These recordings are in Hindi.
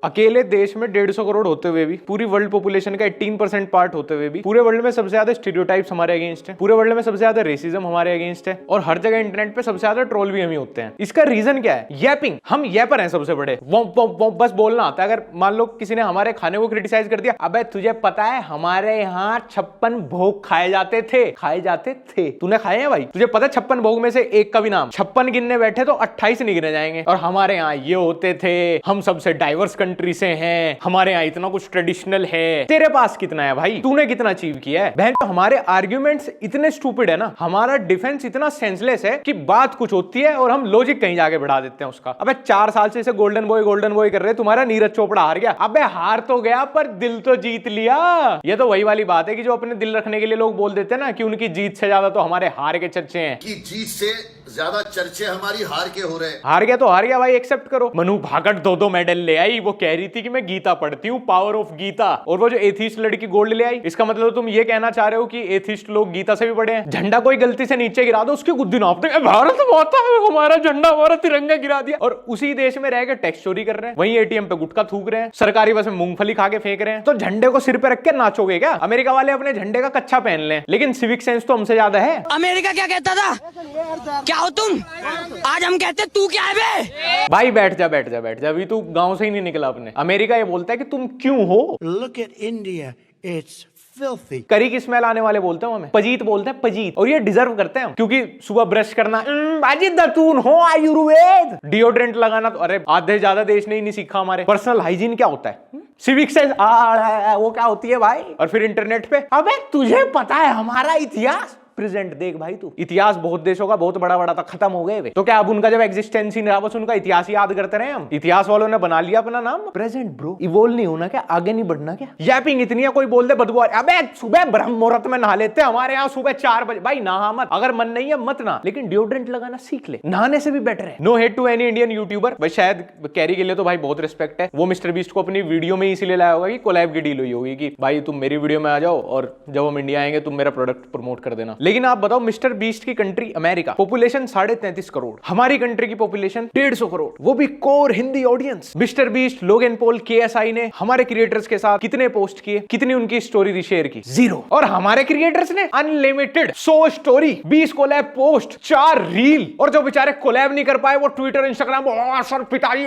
अकेले देश में 150 करोड़ होते हुए भी, पूरी वर्ल्ड पॉपुलेशन का 18% पार्ट होते हुए भी, पूरे वर्ल्ड में सबसे ज्यादा स्टीरियोटाइप्स हमारे अगेंस्ट है, पूरे वर्ल्ड में सबसे ज्यादा रेसिज्म हमारे अगेंस्ट है, और हर जगह इंटरनेट पे सबसे ज्यादा ट्रोल भी हम ही होते हैं। इसका रीजन क्या है? यैपिंग। हम यैपर हैं सबसे बड़े, वो बस बोलना आता है। अगर मान लो किसी ने हमारे खाने को क्रिटिसाइज कर दिया, अबे तुझे पता है हमारे यहाँ 56 भोग खाए जाते थे, तूने खाए हैं भाई? तुझे पता है 56 भोग में से एक का भी नाम? 56 गिनने बैठे तो 28 नहीं गिने जाएंगे। और हमारे यहाँ ये होते थे, हम सबसे डाइवर्स कंट्री से हैं, हमारे यहाँ इतना कुछ ट्रेडिशनल है। तेरे पास कितना है भाई? तूने कितना अचीव किया है? बहन, हमारे आर्ग्यूमेंट्स इतने स्टूपिड है ना, हमारा डिफेंस इतना सेंसलेस है कि बात कुछ होती है और हम लॉजिक कहीं जाके बढ़ा देते हैं उसका। अबे 4 साल से इसे गोल्डन बॉय कर रहे, तुम्हारा नीरज चोपड़ा हार गया। अबे हार तो गया पर दिल तो जीत लिया। ये तो वही वाली बात है कि जो अपने दिल रखने के लिए लोग बोल देते हैं ना कि उनकी जीत से ज्यादा तो हमारे हार के चर्चे हैं, कि जीत से ज्यादा चर्चे हमारी हार के हो रहे हैं। हार गया तो हार गया भाई, एक्सेप्ट करो। मनु भागड़ 2-2 मेडल ले आई, वो कह रही थी कि मैं गीता पढ़ती हूँ, पावर ऑफ गीता। और वो जो एथिस्ट लड़की गोल्ड ले आई, इसका मतलब तुम ये कहना चाह रहे हो कि एथिस्ट लोग गीता से भी बड़े हैं? झंडा कोई गलती से नीचे गिरा दो, उसकी गुद्दी नापते हैं, भारत माता है, हमारा झंडा, हमारा तिरंगा गिरा दिया। और उसी देश में रह के टैक्स चोरी कर रहे हैं, वहीं एटीएम पे गुटखा थूक रहे हैं, सरकारी बस में मूंगफली खा के फेंक रहे हैं। तो झंडे को सिर पे रख के नाचोगे क्या? अमेरिका वाले अपने झंडे का कच्चा पहन लें, लेकिन सिविक सेंस तो हमसे ज्यादा है। अमेरिका क्या कहता था? क्या हो तुम? आज हम कहते तू क्या है बे? भाई बैठ जा, अभी तू गांव से ही नहीं निकला अपने। अमेरिका ये बोलता है कि तुम क्यों हो? Look at India. It's filthy. करी की स्मेल आने वाले बोलते हैं हमें, पजीत बोलते हैं, पजीत। और ये डिजर्व करते हैं हम, क्योंकि सुबह ब्रश करना बाजी दतून हो, आयुर्वेद, डिओड्रेंट लगाना, तो अरे आधे ज्यादा देश ने ही नहीं सीखा हमारे। पर्सनल हाइजीन क्या होता है? सिविक सेंस वो क्या होती है भाई? और फिर इंटरनेट पे, अबे तुझे पता है हमारा इतिहास? प्रेजेंट देख भाई तू, इतिहास बहुत देशों का बहुत बड़ा बड़ा था, खत्म हो गए वे। तो क्या अब उनका जब एग्जिस्टेंस ही नहीं रहा, बस उनका इतिहास ही याद करते रहे हम? इतिहास वालों ने बना लिया अपना नाम प्रेजेंट ब्रो। इवोल्व नहीं होना क्या? आगे नहीं बढ़ना क्या? यैपिंग इतनी है, कोई बोल दे बदबू, अबे सुबह ब्रह्म मुहूर्त में नहा लेते हैं हमारे यहाँ, सुबह 4 बजे। भाई नहा मत, अगर मन नहीं है मत ना, लेकिन डिओड्रेंट लगाना सीख ले, नहाने से भी बेटर है। No hate to any Indian YouTuber, बस शायद कैरी के लिए तो भाई बहुत रिस्पेक्ट है। वो मिस्टर बीस्ट को अपनी वीडियो में इसीलिए लाया होगा कि कोलैब की डील हुई होगी कि भाई तुम मेरी वीडियो में आ जाओ और जब हम इंडिया आएंगे तुम मेरा प्रोडक्ट प्रमोट कर देना। लेकिन आप बताओ, मिस्टर बीस्ट की कंट्री अमेरिका, पॉपुलेशन 33.5 करोड़, हमारी कंट्री की पॉपुलेशन 150 करोड़, वो भी core Hindi audience. Mister beast, Logan Paul, KSI ने हमारे क्रिएटर्स के साथ कितने पोस्ट किए, कितनी उनकी स्टोरी शेयर की? 0। और हमारे क्रिएटर्स ने unlimited 100 story, 20 collab post, 4 reel. और जो बेचारे कोलैब नहीं कर पाए वो ट्विटर, इंस्टाग्राम, सर पिटाई।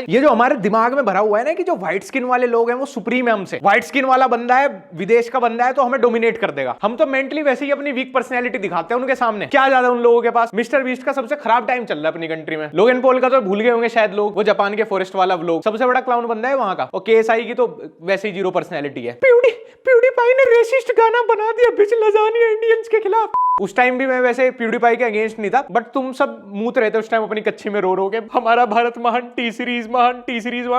ये जो हमारे दिमाग में भरा हुआ है ना कि जो व्हाइट स्किन वाले लोग हैं वो सुप्रीम है हमसे, व्हाइट स्किन वाला बंदा है, विदेश का बंदा है तो हमें डोमिनेट कर देगा। हम तो मेंटली वैसे ही अपनी वीक पर्सनैलिटी दिखाते हैं उनके सामने। क्या ज्यादा उन लोगों के पास? मिस्टर बीस्ट का सबसे खराब टाइम चल रहा है अपनी कंट्री में। लोगन पॉल का तो भूल गए होंगे शायद लोग, वो जापान के फॉरेस्ट वाला व्लॉग, सबसे बड़ा क्लाउन बंदा है वहां का। और KSI की तो वैसे ही 0 पर्सनैलिटी है। प्यूडीपाई ने रेसिस्ट गाना बना दिया बिच लजानिया इंडियंस के खिलाफ। उस टाइम भी मैं वैसे प्यूडीपाई के अगेंस्ट नहीं था, बट तुम सब मूत रहे थे उस टाइम अपनी कच्ची में रो के, हमारा भारत महान, टी सीरीज महान।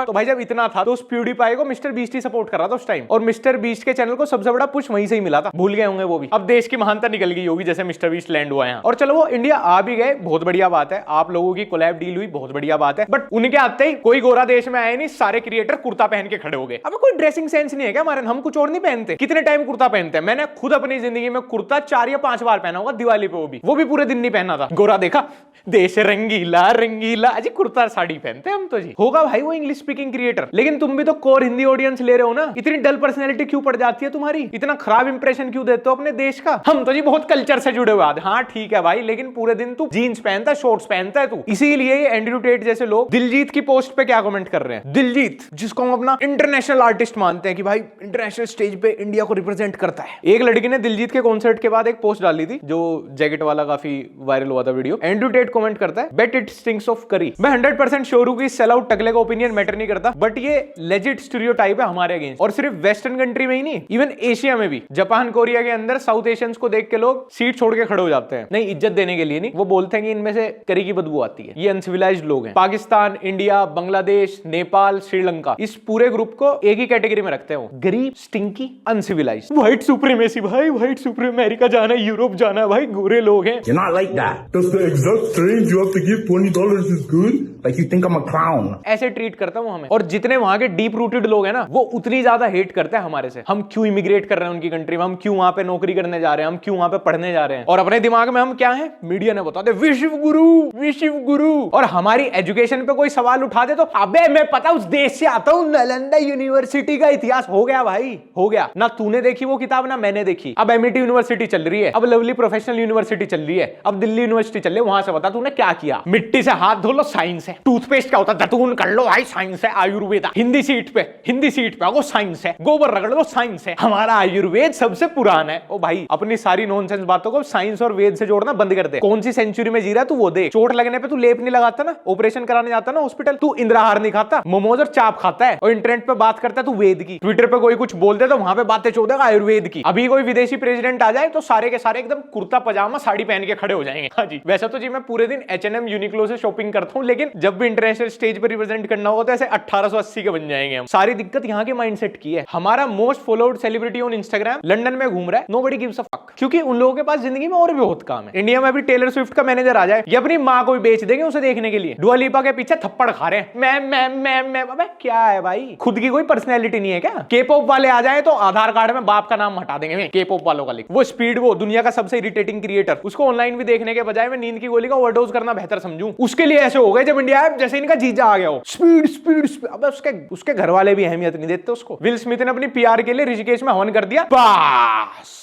तो भाई जब इतना था तो उस प्यूडीपाई को मिस्टर बीस्ट ही सपोर्ट कर रहा था उस टाइम, और मिस्टर बीस्ट के चैनल को सबसे बड़ा पुश वहीं से ही मिला था। भूल गए होंगे वो भी। अब देश की महानता निकल गई होगी जैसे मिस्टर बीस्ट लैंड हुआ है। और चलो वो इंडिया आ भी गए, बहुत बढ़िया बात है, आप लोगों की कोलैब डील हुई, बहुत बढ़िया बात है। बट उनके आते ही कोई गोरा देश में आए नहीं, सारे क्रिएटर कुर्ता पहन के खड़े हो गए। अब कोई ड्रेसिंग सेंस नहीं है क्या हमारे? हम कुछ और नहीं पहनते? कितने टाइम कुर्ता पहनते हैं? मैंने खुद अपनी जिंदगी में कुर्ता 4 या 5 बार पहना होगा, दिवाली पे वो भी पूरे दिन नहीं पहना था। गोरा देखा, देश रंगीला रंगीला, अजी कुर्ता साड़ी पहनते हम तो जी। होगा भाई वो इंग्लिश स्पीकिंग क्रिएटर, लेकिन तुम भी तो कोर हिंदी ऑडियंस ले रहे हो ना। इतनी डल पर्सनैलिटी क्यों पड़ जाती है तुम्हारी? इतना खराब इंप्रेशन क्यों देते हो अपने देश का? हम तो जी बहुत कल्चर से जुड़े हुए। हाँ ठीक है भाई, लेकिन पूरे दिन तू जीन्स पहनता है, शॉर्ट्स पहनता है तू। इसीलिए ये एंड्रयू टेट जैसे लोग दिलजीत की पोस्ट पे क्या कमेंट कर रहे हैं? दिलजीत जिसको हम अपना इंटरनेशनल आर्टिस्ट मानते हैं कि भाई इंटरनेशनल स्टेज पे इंडिया को रिप्रेजेंट करता है। एक लड़की ने दिलजीत के कॉन्सर्ट के बाद एक पोस्ट डाली थी, जो जैकेट वाला काफी वायरल हुआ था वीडियो। एंड्रयू टेट कमेंट करता है, बेट इट स्टिंक्स ऑफ करी। मैं 100% श्योर हूं कि सेल आउट टकले का ओपिनियन मैटर नहीं करता, बट ये लेजिट स्टीरियोटाइप है हमारे अगेंस्ट। और सिर्फ वेस्टर्न कंट्री में ही नहीं, इवन एशिया में भी, जापान कोरिया के अंदर साउथ एशियंस को देख के लोग सीट छोड़ के खड़े हो जाते हैं। नहीं, इज्जत देने के लिए नहीं, वो बोलते हैं कि इनमें से करी की बदबू आती है, ये अनसिविलाइज्ड लोग हैं। पाकिस्तान, इंडिया, बांग्लादेश, नेपाल, श्रीलंका, इस पूरे ग्रुप को एक ही कैटेगरी में रखते हैं, गरीब, स्टिंकी, अनसिविलाइज्ड। व्हाइट सुप्रीमेसी भाई, व्हाइट सुप्रीमेसी, अमेरिका जाना है, यूरोप जाना है, भाई गोरे लोग हैं। You're not like that. Does the exact strange you have to give $20 is good? Like you think I'm a clown. ऐसे ट्रीट करता हूँ हमें। और जितने वहां के डीप रूटेड लोग हैं ना, वो उतनी ज्यादा हेट करते हैं हमारे से। हम क्यों इमिग्रेट कर रहे हैं उनकी कंट्री में, हम क्यों वहां पे नौकरी करने जा रहे हैं, हम क्यों वहां पे पढ़ने जा रहे हैं, और अपने दिमाग में हम क्या है, मीडिया ने बता दे विश्व गुरु विश्व गुरु। और हमारी एजुकेशन पे कोई सवाल उठा दे तो अबे मैं पता उस देश से आता हूँ, नालंदा यूनिवर्सिटी का इतिहास। हो गया भाई, हो गया ना। तूने देखी वो किताब ना मैंने देखी। अब एमआईटी यूनिवर्सिटी चल रही है, अब लवली प्रोफेशनल यूनिवर्सिटी चल रही है, अब दिल्ली यूनिवर्सिटी चल रही है। वहां से बता तूने क्या किया। मिट्टी से हाथ धो लो, साइंस है। टूथपेस्ट क्या होता है, दतून कर लो भाई, साइंस है। आयुर्वेदा हिंदी सीट पे वो साइंस है। गोबर रगड़ लो, साइंस है। हमारा आयुर्वेद सबसे पुराना है। ओ भाई, अपनी सारी नॉनसेंस बातों को साइंस और वेद से जोड़ना बंद कर दे। कौन सी सेंचुरी में जी रहा है तू, वो देख। चोट लगने पे तू लेप नहीं लगाता ना, ऑपरेशन कराने जाता ना हॉस्पिटल, तू इंद्राहार नहीं खाता, मोमोज और चाप खाता है, और इंटरनेट पे बात करता है तू वेद की। ट्विटर पे कोई कुछ बोल दे तो वहां पे बातें छोड़ देगा आयुर्वेद की। अभी कोई विदेशी प्रेसिडेंट आ जाए तो सारे के सारे एकदम कुर्ता पजामा साड़ी पहन के खड़े हो जाएंगे। हाँ जी, वैसे तो जी मैं पूरे दिन H&M यूनिक्लो से शॉपिंग करता हूँ, लेकिन जब भी इंटरनेशनल स्टेज पर रिप्रेजेंट करना होगा तो ऐसे 1880 के बन जाएंगे हम। सारी दिक्कत यहाँ के माइंडसेट की है। हमारा most followed celebrity on Instagram London में घूम रहा है, नोबडी गिव्स अ फक, क्योंकि उन लोगों के पास जिंदगी में और भी बहुत काम है। इंडिया में अभी टेलर स्विफ्ट का मैनेजर आ जाए, ये अपनी माँ को भी बेच देंगे उसे देखने के लिए। डुआ लिपा के पीछे थप्पड़ खा रहे हैं, मैं अबे क्या है भाई, खुद की कोई पर्सनैलिटी नहीं है क्या। के पॉप वाले आ जाए तो आधार कार्ड में बाप का नाम हटा देंगे, के पॉप वालों का लिख। वो स्पीड, वो दुनिया का सबसे इरिटेटिंग क्रिएटर, उसको ऑनलाइन भी देखने के बजाय मैं नींद की गोली का ओवरडोज करना बेहतर समझूं। उसके लिए ऐसे हो गए जब इंडिया जैसे इनका जीजा आ गया हो, स्पीड स्पीड स्पीड। अब उसके घर वाले भी अहमियत नहीं देते उसको। विल स्मिथ ने अपनी पीआर के लिए ऋषिकेश में हवन कर दिया, बस।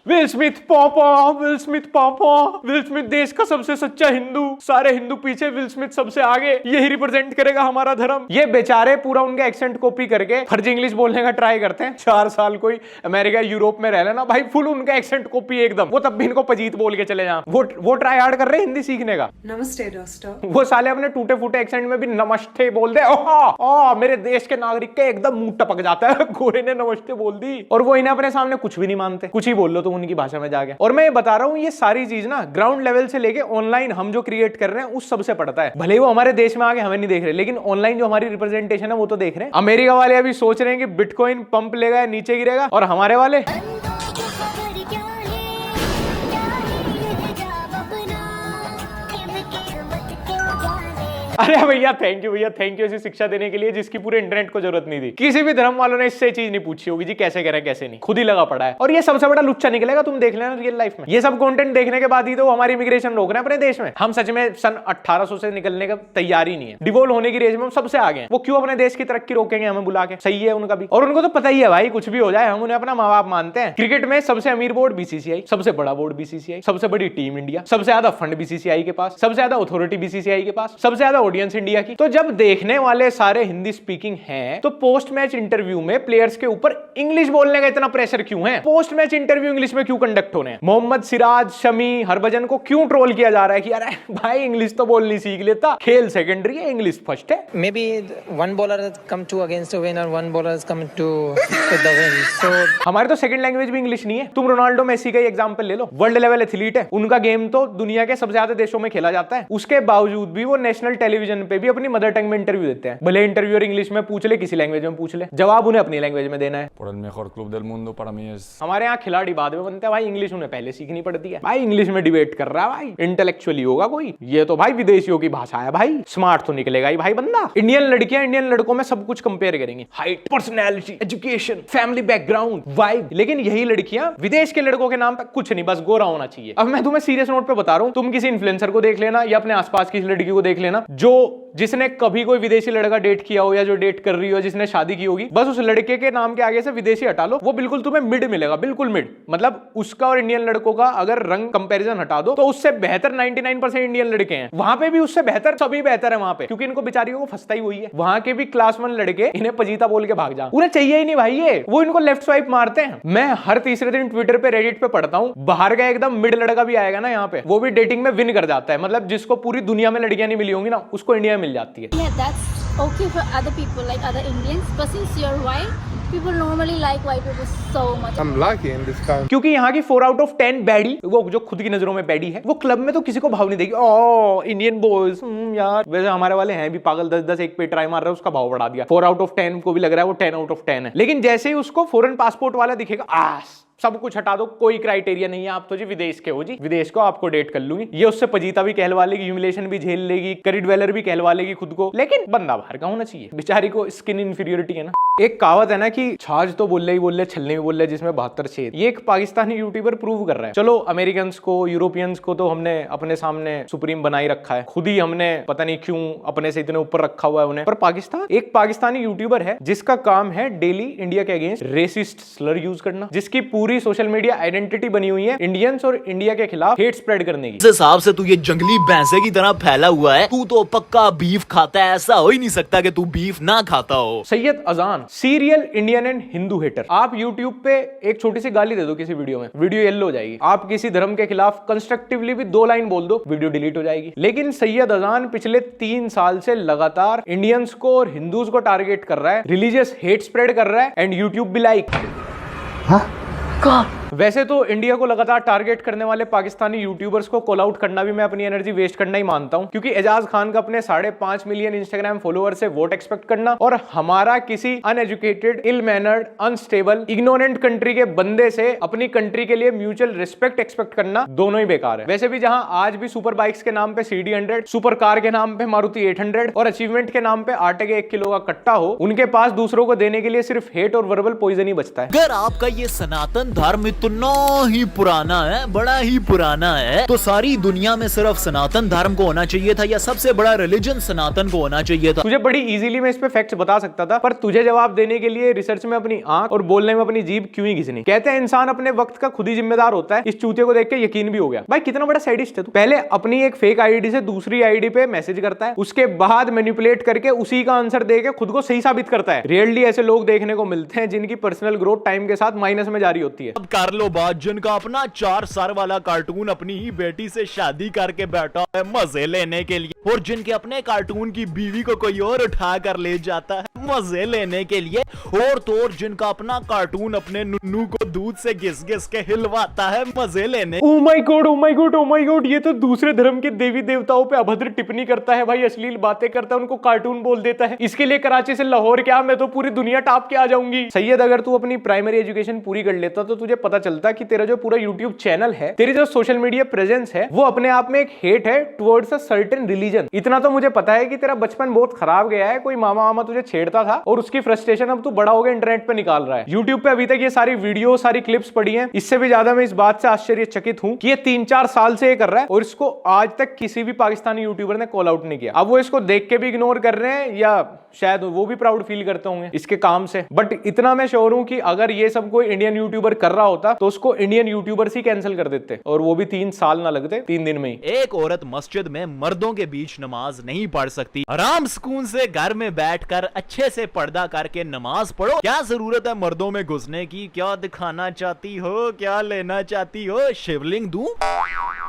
विल स्मिथ पापा, विल स्मिथ पापा, विल स्मिथ देश का सबसे सच्चा हिंदू, सारे हिंदू पीछे, विल स्मिथ सबसे आगे, यही रिप्रेजेंट करेगा हमारा धर्म। ये बेचारे पूरा उनके एक्सेंट कॉपी करके फर्जी इंग्लिश बोलने का ट्राई करते हैं। 4 साल कोई अमेरिका यूरोप में रह लेना भाई, फुल उनका एक्सेंट कॉपी एकदम। वो तब भी इनको पजीत बोल के चले जाएं। वो ट्राई हार्ड कर रहे हैं हिंदी सीखने का। नमस्ते दोस्तों। वो साले अपने टूटे फूटे एक्सेंट में भी नमस्ते बोल दे। ओह मेरे देश के नागरिक के एकदम मुंह टपक जाता है, गोरे ने नमस्ते बोल दी। और वो इन्हें अपने सामने कुछ भी नहीं मानते, कुछ ही बोल लो तुम उनकी भाषा में जाके। और मैं ये बता रहा हूं, ये सारी चीज ना ग्राउंड लेवल से लेके ऑनलाइन हम जो क्रिएट कर रहे हैं उस सबसे पड़ता है। भले वो हमारे देश में आके हमें नहीं देख रहे, लेकिन ऑनलाइन जो हमारी रिप्रेजेंटेशन है वो तो देख रहे हैं। अमेरिका वाले अभी सोच रहे हैं कि बिटकॉइन पंप लेगा या नीचे गिरेगा, और हमारे वाले अरे भैया थैंक यू, भैया थैंक यू ऐसी शिक्षा देने के लिए जिसकी पूरे इंटरनेट को जरूरत नहीं थी। किसी भी धर्म वालों ने इससे चीज नहीं पूछी होगी जी कैसे करें कैसे नहीं, खुद ही लगा पड़ा है। और ये सबसे बड़ा लुच्चा निकलेगा, तुम देख लेना रियल लाइफ में। ये सब कंटेंट देखने के बाद ही तो हमारी इमिग्रेशन रोक रहे हैं अपने देश में। हम सच में सन 1800 से निकलने का तैयारी नहीं है, डिवोल्व होने की रेस में हम सबसे आगे हैं। वो क्यों अपने देश की तरक्की रोकेंगे हमें बुला के, सही है उनका भी। और उनको तो पता ही है भाई कुछ भी हो जाए हम उन्हें अपना माँ बाप मानते हैं। क्रिकेट में सबसे अमीर बोर्ड बीसीसीआई, सबसे बड़ा बोर्ड बीसीसीआई, सबसे बड़ी टीम इंडिया, सबसे ज्यादा फंड बीसीसीआई के पास, सबसे ज्यादा अथॉरिटी बीसीसीआई के पास, सबसे ज्यादा ऑडियंस इंडिया की। तो जब देखने वाले सारे हिंदी स्पीकिंग हैं, तो पोस्ट मैच इंटरव्यू में प्लेयर्स के ऊपर इंग्लिश बोलने का इतना प्रेशर क्यों है? पोस्ट मैच इंटरव्यू इंग्लिश में क्यों कंडक्ट होने हैं? मोहम्मद सिराज, शमी, हरभजन को क्यों ट्रोल किया जा रहा है कि अरे भाई इंग्लिश तो बोलनी सीख लेता, खेल सेकेंडरी है इंग्लिश फर्स्ट है। Maybe one bowler has come to against the win or one bowler has come to with the win. So हमारे तो सेकंड लैंग्वेज भी इंग्लिश नहीं है। तुम रोनाल्डो मेसी का ही एग्जांपल ले लो, वर्ल्ड लेवल एथलीट है, उनका गेम तो दुनिया के सबसे ज्यादा देशों में खेला जाता है। उसके बावजूद भी वो नेशनल टेलीविजन पे भी अपनी मदर टंग में इंटरव्यू देते हैं। भले इंटरव्यूअर इंग्लिश में पूछ ले, किसी लैंग्वेज में पूछ ले, जवाब उन्हें अपनी लैंग्वेज में देना है। Por el mejor club del mundo para mí es हमारे यहाँ खिलाड़ी बाद में बनते हैं भाई, इंग्लिश उन्हें पहले सीखनी पड़ती है। भाई इंग्लिश में डिबेट कर रहा है भाई, इंटेलेक्चुअली होगा कोई? ये तो भाई विदेशियों की भाषा है भाई, स्मार्ट तो निकलेगा ही भाई बंदा। इंडियन लड़कियां इंडियन लड़कों में सब कुछ कंपेयर करेंगी, height, personality, education, family background, vibe. लेकिन यही लड़कियां विदेश के लड़कों के नाम पे कुछ नहीं, बस गोरा होना चाहिए। अब मैं तुम्हें सीरियस नोट पे बता रहा हूं, तुम किसी इन्फ्लुएंसर को देख लेना या अपने आसपास किसी लड़की को देख लेना जिसने कभी कोई विदेशी लड़का डेट किया हो या जो डेट कर रही हो, जिसने शादी की होगी, बस उस लड़के के नाम के आगे से विदेशी हटा लो, वो बिल्कुल तुम्हें मिड मिलेगा, बिल्कुल मिड। मतलब उसका और इंडियन लड़कों का अगर रंग कंपैरिजन हटा दो तो उससे बेहतर 99% इंडियन लड़के हैं। वहां पे भी उससे बेहतर, सभी बेहतर है वहां पे, क्योंकि इनको बेचारियों को फंसता ही वही है। वहां के भी क्लास 1 लड़के इन्हें पजीता बोल के भाग जा, उन्हें चाहिए ही नहीं भाई, ये वो इनको लेफ्ट स्वाइप मारते हैं। मैं हर तीसरे दिन ट्विटर पे, रेडिट पे पढ़ता हूं, बाहर का एकदम मिड लड़का भी आएगा ना यहाँ पे, वो भी डेटिंग में विन कर जाता है। मतलब जिसको पूरी दुनिया में लड़कियां नहीं मिली होंगी ना, उसको इंडिया में मिल जाती है। Yeah, that's okay for other people like other Indians, but since you're white, people normally like white people so much. I'm lucky in this country. क्योंकि यहाँ की 4 out of 10 बैडी, वो जो खुद की नजरों में बैडी है, वो क्लब में तो किसी को भाव नहीं देगी। ओह इंडियन बॉयज यार, वैसे हमारे वाले हैं भी पागल, 10-10 एक पे ट्राई मार रहे हैं, उसका भाव बढ़ा दिया। 4 out of 10 को भी लग रहा है वो 10 out of 10 है। लेकिन जैसे ही उसको फॉरेन पासपोर्ट वाला दिखेगा, आस सब कुछ हटा दो, कोई क्राइटेरिया नहीं है, आप तो जी विदेश के हो जी, विदेश को आपको डेट कर लूंगी। ये उससे पजीता भी कहलवा लेगी, ह्यूमिलेशन भी झेल लेगी, करी ड्वेलर भी कहलवा लेगी खुद को, लेकिन बंदा बाहर का होना चाहिए। बेचारी को स्किन इंफीरियोरिटी है ना। एक कहावत है ना कि छाछ तो बोल रहे छलने भी बोल रहे, जिसमें 72 छेद। ये एक पाकिस्तानी यूट्यूबर प्रूव कर रहा है। चलो अमेरिकन को, यूरोपियंस को तो हमने अपने सामने सुप्रीम बनाई रखा है, खुद ही हमने पता नहीं क्यों अपने से इतने ऊपर रखा हुआ है उन्हें। पर पाकिस्तान, एक पाकिस्तानी यूट्यूबर है जिसका काम है डेली इंडिया के अगेंस्ट रेसिस्ट स्लर यूज करना, जिसकी पूरी सोशल मीडिया आइडेंटिटी बनी हुई है इंडियंस और इंडिया के खिलाफ हेट स्प्रेड करने की। इस हिसाब से तू ये जंगली भैंसे की तरह फैला हुआ है, तू तो पक्का बीफ खाता है, ऐसा हो ही नहीं सकता कि तू बीफ ना खाता हो। Syed Azaan, serial Indian and Hindu hater. आप YouTube पे एक छोटी सी गाली दे दो किसी वीडियो में, वीडियो येलो हो जाएगी। आप किसी धर्म के खिलाफ कंस्ट्रक्टिवली भी 2 लाइन बोल दो, वीडियो डिलीट हो जाएगी। लेकिन सैयद अजान पिछले 3 साल से लगातार इंडियंस को और हिंदूज को टारगेट कर रहा है, रिलीजियस हेट स्प्रेड कर रहा है, एंड यूट्यूब भी लाइक। वैसे तो इंडिया को लगातार टारगेट करने वाले पाकिस्तानी यूट्यूबर्स को कॉल आउट करना भी मैं अपनी एनर्जी वेस्ट करना ही मानता हूं, क्योंकि एजाज खान का अपने 5.5 मिलियन इंस्टाग्राम फॉलोअर से वोट एक्सपेक्ट करना और हमारा किसी uneducated, ill mannered, unstable, ignorant country के बंदे से अपनी कंट्री के लिए म्यूचुअल रिस्पेक्ट एक्सपेक्ट करना दोनों ही बेकार है। वैसे भी जहां आज भी सुपर बाइक्स के नाम पे CD100, सुपर कार के नाम पे मारुति 800 और अचीवमेंट के नाम पे आटे के 1 किलो का कट्टा हो, उनके पास दूसरों को देने के लिए सिर्फ हेट और वर्बल पॉइजन ही बचता है। अगर आपका ये सनातन धर्म इतना ही पुराना है, बड़ा ही पुराना है, तो सारी दुनिया में सिर्फ सनातन धर्म को होना चाहिए था, या सबसे बड़ा रिलीजन सनातन को होना चाहिए था। तुझे बड़ी इजीली मैं इस पे फैक्ट्स बता सकता था, पर तुझे जवाब देने के लिए रिसर्च में अपनी आंख और बोलने में अपनी जीभ क्यों ही घिसनी। कहते हैं इंसान अपने वक्त का खुद ही जिम्मेदार होता है। इस चूते को देख के यकीन भी हो गया। भाई कितना बड़ा साइडिस्ट है तू। पहले अपनी एक फेक आईडी से दूसरी आईडी पे मैसेज करता है, उसके बाद मैनिपुलेट करके उसी का आंसर देके खुद को सही साबित करता है। रियरली ऐसे लोग देखने को मिलते हैं जिनकी पर्सनल ग्रोथ टाइम के साथ माइनस में जारी होती है। अब कर लो बात, जिनका अपना 4 सर वाला कार्टून अपनी ही बेटी से शादी करके बैठा है मजे लेने के लिए, और जिनके अपने कार्टून की बीवी को कोई और उठा कर ले जाता है मजे लेने के लिए, और तो और जिनका अपना कार्टून अपने नुन्नू को दूध से घिस घिस के हिलवाता है मजे लेने। Oh my God, oh my God, oh my God, ये तो दूसरे धर्म के देवी देवताओं पे अभद्र टिप्पणी करता है भाई, अश्लील बातें करता है, उनको कार्टून बोल देता है। इसके लिए कराची से लाहौर क्या, मैं तो पूरी दुनिया टाप के आ जाऊंगी। सैयद, अगर तू अपनी प्राइमरी एजुकेशन पूरी कर लेता तो तुझे पता चलता कि तेरा जो पूरा यूट्यूब चैनल है, तेरी जो सोशल मीडिया प्रेजेंस है, वो अपने आप में एक हेट है टुवर्ड्स अ सर्टेन रिलीजन। इतना तो मुझे पता है कि तेरा बचपन बहुत खराब गया है, कोई मामा मामा तुझे छेड़ता था और उसकी फ्रस्ट्रेशन अब तू बड़ा हो गया इंटरनेट पे निकाल रहा है। यूट्यूब पे अभी तक ये सारी वीडियो, सारी क्लिप्स पड़ी हैं। इससे भी ज्यादा मैं इस बात से आश्चर्यचकित हूं कि ये 3-4 साल से ये कर रहा है और इसको आज तक किसी भी पाकिस्तानी यूट्यूबर ने कॉल आउट नहीं किया। अब वो इसको देख के भी इग्नोर कर रहे हैं, या शायद वो भी प्राउड फील करते होंगे इसके काम से। बट इतना मैं श्योर हूं कि अगर ये सब कोई इंडियन यूट्यूबर कर रहा होता तो उसको इंडियन यूट्यूबर ही कैंसिल कर देते, और वो भी 3 साल ना लगते, 3 दिन में ही। एक औरत मस्जिद में मर्दों के बीच नमाज नहीं पढ़ सकती, आराम सुकून से घर में बैठकर अच्छे से पर्दा करके नमाज पढ़ो। क्या जरूरत है मर्दों में घुसने की? क्या दिखाना चाहती हो, क्या लेना चाहती हो? शिवलिंग दूं?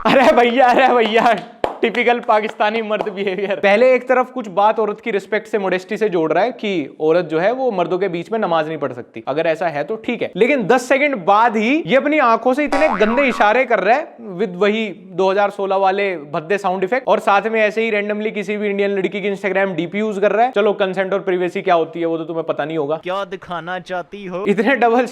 अरे भैया टिपिकल पाकिस्तानी मर्द बिहेवियर। पहले एक तरफ कुछ बात औरत की रिस्पेक्ट से, मोडेस्टी से जोड़ रहा है कि औरत जो है वो मर्दों के बीच में नमाज नहीं पढ़ सकती। अगर ऐसा है तो ठीक है, लेकिन 10 सेकंड बाद ही ये अपनी आंखों से इतने गंदे इशारे कर रहा है विद वही 2016 वाले भद्दे साउंड इफेक्ट, और साथ में ऐसे ही रैंडमली किसी भी इंडियन लड़की की इंस्टाग्राम डीपी यूज कर रहा है। चलो कंसेंट और प्रिवेसी क्या होती है वो तो तुम्हें पता नहीं होगा। क्या दिखाना चाहती हो? इतने डबल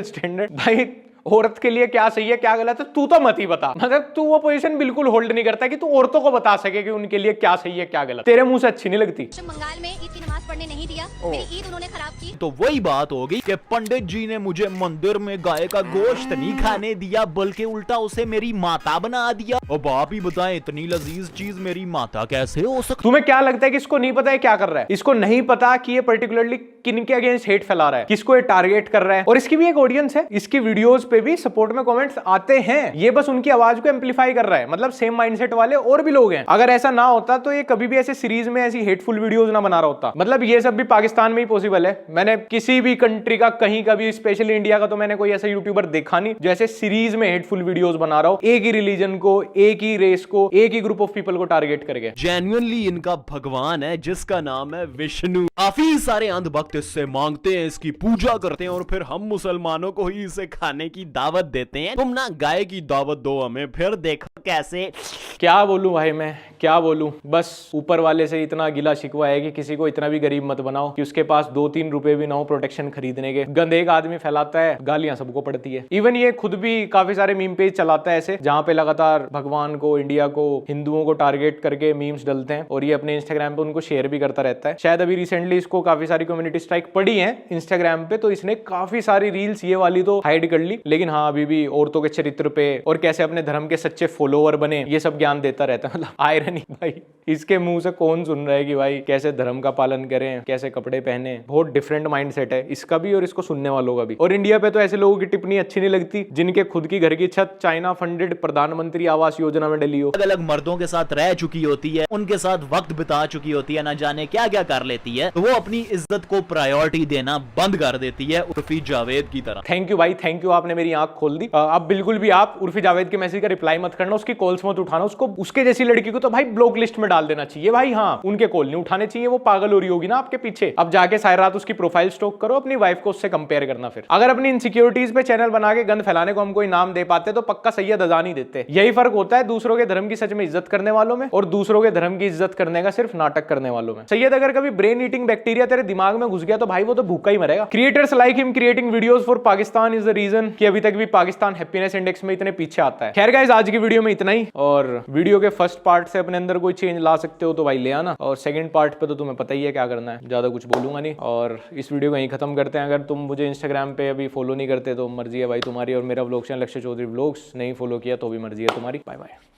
स्टैंडर्ड भाई। औरत के लिए क्या सही है क्या गलत है तू तो मत ही बता। मतलब तू वो पोजीशन बिल्कुल होल्ड नहीं करता कि तू औरतों को बता सके कि उनके लिए क्या सही है क्या गलत। तेरे मुंह से अच्छी नहीं लगती। बंगाल में ईद की नमाज पढ़ने नहीं दिया, मेरी ईद उन्होंने खराब की। तो वही बात होगी कि पंडित जी ने मुझे मंदिर में गाय का गोश्त नहीं खाने दिया, बल्कि उल्टा उसे मेरी माता बना दिया। अब आप ही बताएं, इतनी लजीज चीज मेरी माता कैसे हो सकती? तुम्हें क्या लगता है कि इसको नहीं पता है क्या कर रहा है? इसको नहीं पता कि ये पर्टिकुलरली किन के अगेंस्ट हेट फैला रहा है, किसको ये टारगेट कर रहा है, और इसकी भी एक ऑडियंस है। इसकी वीडियोस पे भी सपोर्ट में कमेंट्स आते हैं। ये बस उनकी आवाज को एम्पलीफाई कर रहा है। मतलब सेम माइंडसेट वाले और भी लोग हैं। अगर ऐसा ना होता तो ये कभी भी ऐसे सीरीज में ऐसी हेटफुल वीडियोस ना बना रहा होता। मतलब ये सब भी पाकिस्तान में ही पॉसिबल है। मैंने किसी भी कंट्री का कहीं का भी, स्पेशली इंडिया का, तो मैंने कोई ऐसा यूट्यूबर देखा नहीं जो ऐसे सीरीज में हेटफुल वीडियोस बना रहा हो, एक ही रिलीजन को, एक ही रेस को, एक ही ग्रुप ऑफ पीपल को टारगेट करके। जेन्युइनली इनका भगवान है जिसका नाम है विष्णु। काफी सारे अंधभक्त इससे मांगते हैं, इसकी पूजा करते हैं और फिर हम मुसलमानों को ही इसे खाने की दावत देते हैं। तुम ना गाय की दावत दो हमें, फिर देखो कैसे। क्या बोलूं भाई, मैं क्या बोलूं, बस ऊपर वाले से इतना गिला शिकवा है कि किसी को इतना भी गरीब मत बनाओ कि उसके पास 2-3 रुपए भी ना हो प्रोटेक्शन खरीदने के। गंद एक आदमी फैलाता है, गालियां सबको पड़ती है। इवन ये खुद भी काफी सारे मीम पेज चलाता है ऐसे, जहां पे लगातार भगवान को, इंडिया को, हिंदुओं को टारगेट करके मीम्स डलते हैं और ये अपने इंस्टाग्राम पे उनको शेयर भी करता रहता है। शायद अभी रिसेंटली इसको काफी सारी कम्युनिटी स्ट्राइक पड़ी है इंस्टाग्राम पे, तो इसने काफी सारी रील्स ये वाली तो हाइड कर ली, लेकिन हाँ अभी भी औरतों के चरित्र पे और कैसे अपने धर्म के सच्चे फॉलोअर बने, ये सब ज्ञान देता रहता है। मतलब आयरनी भाई, इसके मुंह से कौन सुन रहा है कि भाई कैसे धर्म का पालन करें, कैसे कपड़े पहने। बहुत डिफरेंट माइंडसेट है इसका भी और इसको सुनने वालों का भी। और इंडिया पे तो ऐसे लोगों की टिप्पणी अच्छी नहीं लगती जिनके खुद की घर की छत चाइना फंडेड प्रधानमंत्री आवास योजना में डली हो। अलग अलग मर्दों के साथ रह चुकी होती है, उनके साथ वक्त बिता चुकी होती है, ना जाने क्या क्या कर लेती है, तो वो अपनी इज्जत को प्रायोरिटी देना बंद कर देती है, उर्फी जावेद की तरह। थैंक यू भाई, थैंक यू, आपने मेरी आंख खोल दी। अब बिल्कुल भी आप उर्फी जावेद के मैसेज का रिप्लाई मत करना, उसकी कॉल्स मत उठाना, उसको, उसके जैसी लड़की को तो भाई ब्लॉक लिस्ट में डाल देना चाहिए भाई। हाँ, उनके कॉल नहीं उठाने चाहिए, वो पागल हो रही होगी ना आपके पीछे। अब जाके सारी रात उसकी प्रोफाइल स्टॉक करो, अपनी वाइफ को उससे कंपेयर करना। फिर अगर अपनी इनसिक्योरिटीज पे चैनल बना के गंद फैलाने को हम कोई नाम दे पाते तो पक्का सैयद अजान ही देते। यही फर्क होता है दूसरों के धर्म की सच में इज्जत करने वालों में और दूसरों के धर्म की इज्जत करने का सिर्फ नाटक करने वालों में। सैयद अगर कभी ब्रेन ईटिंग बैक्टीरिया तेरे दिमाग में घुस गया तो भाई वो तो भूखा ही मरेगा। Creators like him creating videos for Pakistan is the reason कि अभी तक भी पाकिस्तान हैप्पीनेस इंडेक्स में इतने पीछे आता है। खैर गाइस, आज की वीडियो में इतना ही, और वीडियो के फर्स्ट पार्ट से अपने अंदर कोई चेंज ला सकते हो तो भाई ले आना, और सेकंड पार्ट पे तो तुम्हें पता ही है क्या करना है, ज्यादा कुछ बोलूंगा नहीं। और इस वीडियो को यहीं खत्म करते हैं। अगर तुम मुझे इंस्टाग्राम पे अभी फॉलो नहीं करते तो मर्जी है भाई तुम्हारी, और मेरा व्लॉग चैनल लक्ष्य चौधरी व्लॉग्स नहीं फॉलो किया तो भी मर्जी है तुम्हारी। Bye bye.